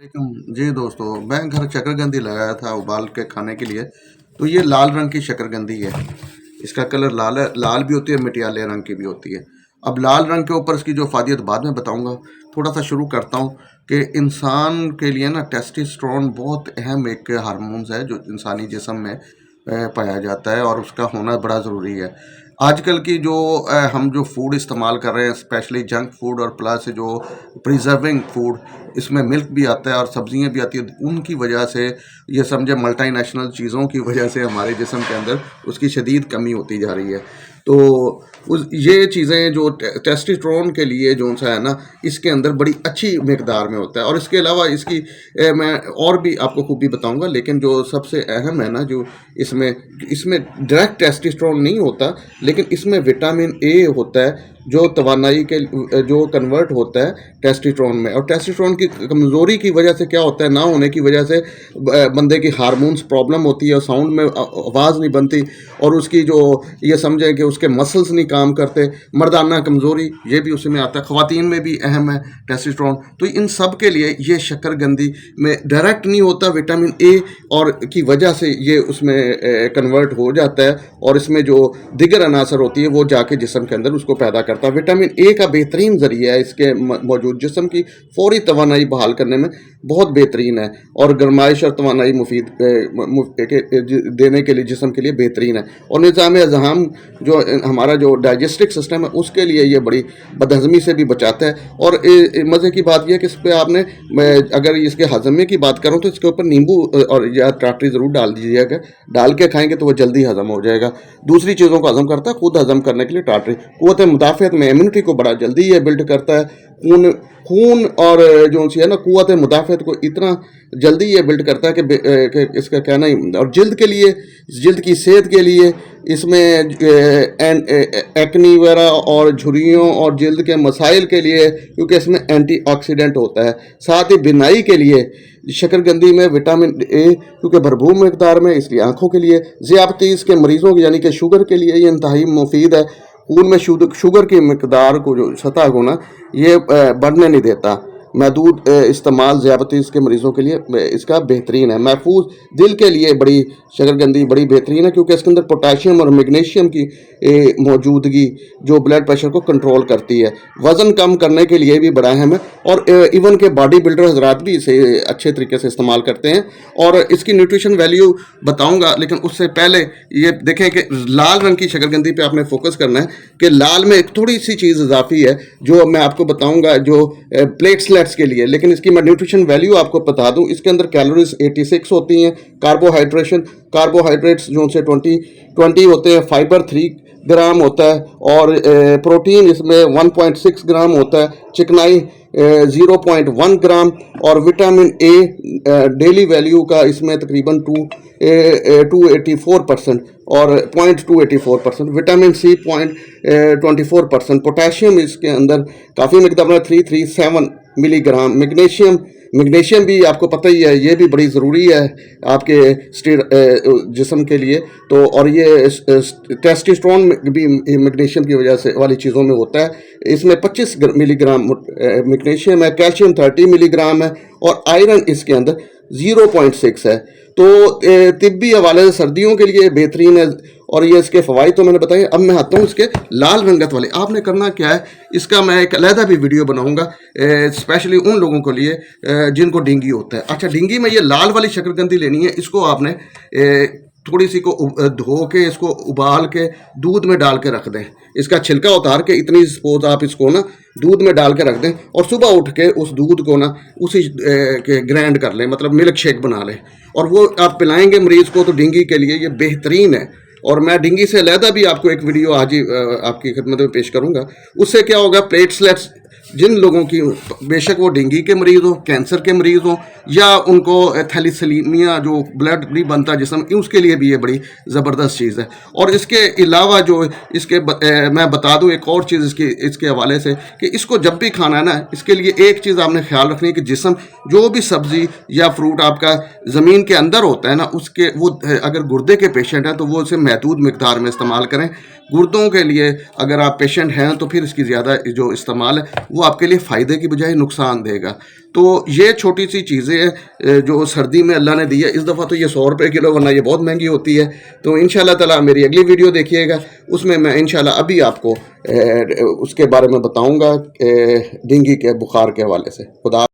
जी दोस्तों, मैं घर शकरकंदी लगाया था उबाल के खाने के लिए। तो ये लाल रंग की शकरकंदी है। इसका कलर लाल है, लाल भी होती है, मटियाले रंग की भी होती है। अब लाल रंग के ऊपर इसकी जो फ़ायदियत बाद में बताऊंगा। थोड़ा सा शुरू करता हूँ कि इंसान के लिए ना टेस्टोस्टेरोन बहुत अहम एक हार्मोन्स है जो इंसानी जिस्म में पाया जाता है और उसका होना बड़ा ज़रूरी है। आजकल की जो हम जो फूड इस्तेमाल कर रहे हैं, स्पेशली जंक फूड और प्लस जो प्रिजर्विंग फूड, इसमें मिल्क भी आता है और सब्जियां भी आती है, उनकी वजह से ये समझे मल्टी नेशनल चीज़ों की वजह से हमारे जिस्म के अंदर उसकी शदीद कमी होती जा रही है। तो ये चीज़ें जो टेस्टोस्टेरोन के लिए जो सा है ना, इसके अंदर बड़ी अच्छी मकदार में होता है। और इसके अलावा इसकी मैं और भी आपको खूबी बताऊंगा, लेकिन जो सबसे अहम है ना, जो इसमें इसमें डायरेक्ट टेस्टोस्टेरोन नहीं होता, लेकिन इसमें विटामिन ए होता है जो तवानाई के जो कन्वर्ट होता है टेस्टोस्टेरोन में। और टेस्टोस्टेरोन की कमज़ोरी की वजह से क्या होता है, ना होने की वजह से बंदे की हार्मोन्स प्रॉब्लम होती है, साउंड में आवाज़ नहीं बनती, और उसकी जो ये समझें कि उसके मसल्स नहीं काम करते, मर्दाना कमज़ोरी ये भी उसमें आता है। ख़वातीन में भी अहम है टेस्टोस्टेरोन। तो इन सब के लिए ये शकरकंदी में डायरेक्ट नहीं होता, विटामिन ए और की वजह से ये उसमें कन्वर्ट हो जाता है, और इसमें जो दिगर अनासर होती है वो जाके जिस्म के अंदर उसको पैदा करता है। विटामिन ए का बेहतरीन ज़रिया है इसके मौजूद जिस्म की फौरी तवानाई बहाल करने में बहुत बेहतरीन है, और गर्माइश और तवानाई मुफीद देने के लिए जिस्म के लिए बेहतरीन है। और निज़ाम अज़हाम जो हमारा जो डाइजेस्टिक सिस्टम है उसके लिए ये बड़ी बदहज़मी से भी बचाता है। और मज़े की बात यह है कि इस पर आपने, अगर इसके हज़मे की बात करूँ तो इसके ऊपर नींबू और या टाटरी ज़रूर डाल दीजिएगा। डाल के खाएंगे तो वो जल्दी हज़म हो जाएगा। दूसरी चीज़ों को हज़म करता है, खुद हज़म करने के लिए टाटरी क़ुव्वत मुदाफ़अत में इम्यूनिटी को बड़ा जल्दी ये बिल्ड करता है। खून और जो सी है ना, क़ुव्वत मुदाफ़अत को इतना जल्दी ये बिल्ड करता है कि इसका कहना ही। और जल्द के लिए, जल्द की सेहत के लिए इसमें एक्नी वगैरह और झुर्रियों और जल्द के मसाइल के लिए, क्योंकि इसमें एंटीऑक्सीडेंट होता है। साथ ही बिनाई के लिए शकरकंदी में विटामिन ए क्योंकि भरपूर मकदार में, इसलिए आँखों के लिए, ज़ियाबतीस के मरीज़ों यानी कि शुगर के लिए ये इंतहाई मुफीद है। खून में शुगर की मकदार को, जो सतह को ना, ये बढ़ने नहीं देता। महदूद इस्तेमाल ज़ियाबतीस के मरीज़ों के लिए इसका बेहतरीन है। महफूज दिल के लिए बड़ी शकरकंदी बड़ी बेहतरीन है, क्योंकि इसके अंदर पोटाशियम और मैग्नीशियम की मौजूदगी जो ब्लड प्रेशर को कंट्रोल करती है। वज़न कम करने के लिए भी बड़ा अहम है, और इवन के बॉडी बिल्डर हजरात भी इसे अच्छे तरीके से इस्तेमाल करते हैं। और इसकी न्यूट्रिशन वैल्यू बताऊँगा, लेकिन उससे पहले ये देखें कि लाल रंग की शकरकंदी पर आपने फोकस करना है कि लाल में एक थोड़ी सी चीज़ इजाफी है जो मैं आपको बताऊँगा, जो प्लेटलेट्स के लिए। लेकिन इसकी मैं न्यूट्रिशन वैल्यू आपको बता दूं, इसके अंदर कैलोरीज 86 होती हैं। कार्बोहाइड्रेट्स जो से 20 होते हैं। फाइबर 3 ग्राम होता है, और प्रोटीन इसमें 1.6 ग्राम होता है। चिकनाई 0.1 ग्राम, और विटामिन ए डेली वैल्यू का इसमें तकरीबन 284% और 0.284%। Vitamin C 0.24%। पोटेशियम इसके अंदर काफ़ी मकदार में 337 मिलीग्राम। मैग्नीशियम भी आपको पता ही है, ये भी बड़ी ज़रूरी है आपके जिस्म के लिए। तो और ये टेस्टोस्टेरोन भी मैग्नीशियम की वजह से वाली चीज़ों में होता है। इसमें 25 मिलीग्राम मैग्नीशियम है। कैल्शियम 30 मिलीग्राम है, और आयरन इसके अंदर 0.6 है। तो तिब्बी हवाले से सर्दियों के लिए बेहतरीन है। और ये इसके फ़वाइद तो मैंने बताए। अब मैं आता हूँ इसके लाल रंगत वाले। आपने करना क्या है, इसका मैं एक अलहदा भी वीडियो बनाऊंगा स्पेशली उन लोगों के लिए जिनको डेंगू होता है। अच्छा, डेंगू में ये लाल वाली शकरकंदी लेनी है। इसको आपने थोड़ी सी को धो के, इसको उबाल के दूध में डाल के रख दें। इसका छिलका उतार के इतनी सपोज आप इसको ना दूध में डाल के रख दें, और सुबह उठ के उस दूध को ना उसी के ग्राइंड कर लें, मतलब मिल्क शेक बना लें, और वो आप पिलाएंगे मरीज़ को। तो डेंगू के लिए ये बेहतरीन है। और मैं डेंगू से अलहदा भी आपको एक वीडियो आज ही आपकी खिदमत में पेश करूंगा। उससे क्या होगा, प्लेटलेट्स जिन लोगों की, बेशक वो डेंगू के मरीज़ हो, कैंसर के मरीज़ हो, या उनको थैलीसीमिया जो ब्लड नहीं बनता जिस्म, उसके लिए भी ये बड़ी ज़बरदस्त चीज़ है। और इसके अलावा जो इसके मैं बता दूं एक और चीज़ इसके हवाले से, कि इसको जब भी खाना है ना, इसके लिए एक चीज़ आपने ख्याल रखनी है कि जिस्म जो भी सब्ज़ी या फ्रूट आपका ज़मीन के अंदर होता है ना, उसके वो अगर गुर्दे के पेशेंट हैं तो वो उसे महदूद मकदार में इस्तेमाल करें। गुर्दों के लिए अगर आप पेशेंट हैं तो फिर इसकी ज़्यादा जो इस्तेमाल है वो وہ آپ کے لیے فائدے کی بجائے نقصان دے گا. تو یہ چھوٹی سی چیزیں جو سردی میں اللہ نے دی ہے. اس دفعہ تو یہ 100 روپے کلو، ورنہ یہ بہت مہنگی ہوتی ہے. تو انشاءاللہ تعالیٰ میری اگلی ویڈیو دیکھیے گا، اس میں انشاءاللہ ابھی آپ کو اس کے بارے میں بتاؤں گا ڈینگی کے بخار کے حوالے سے. خدا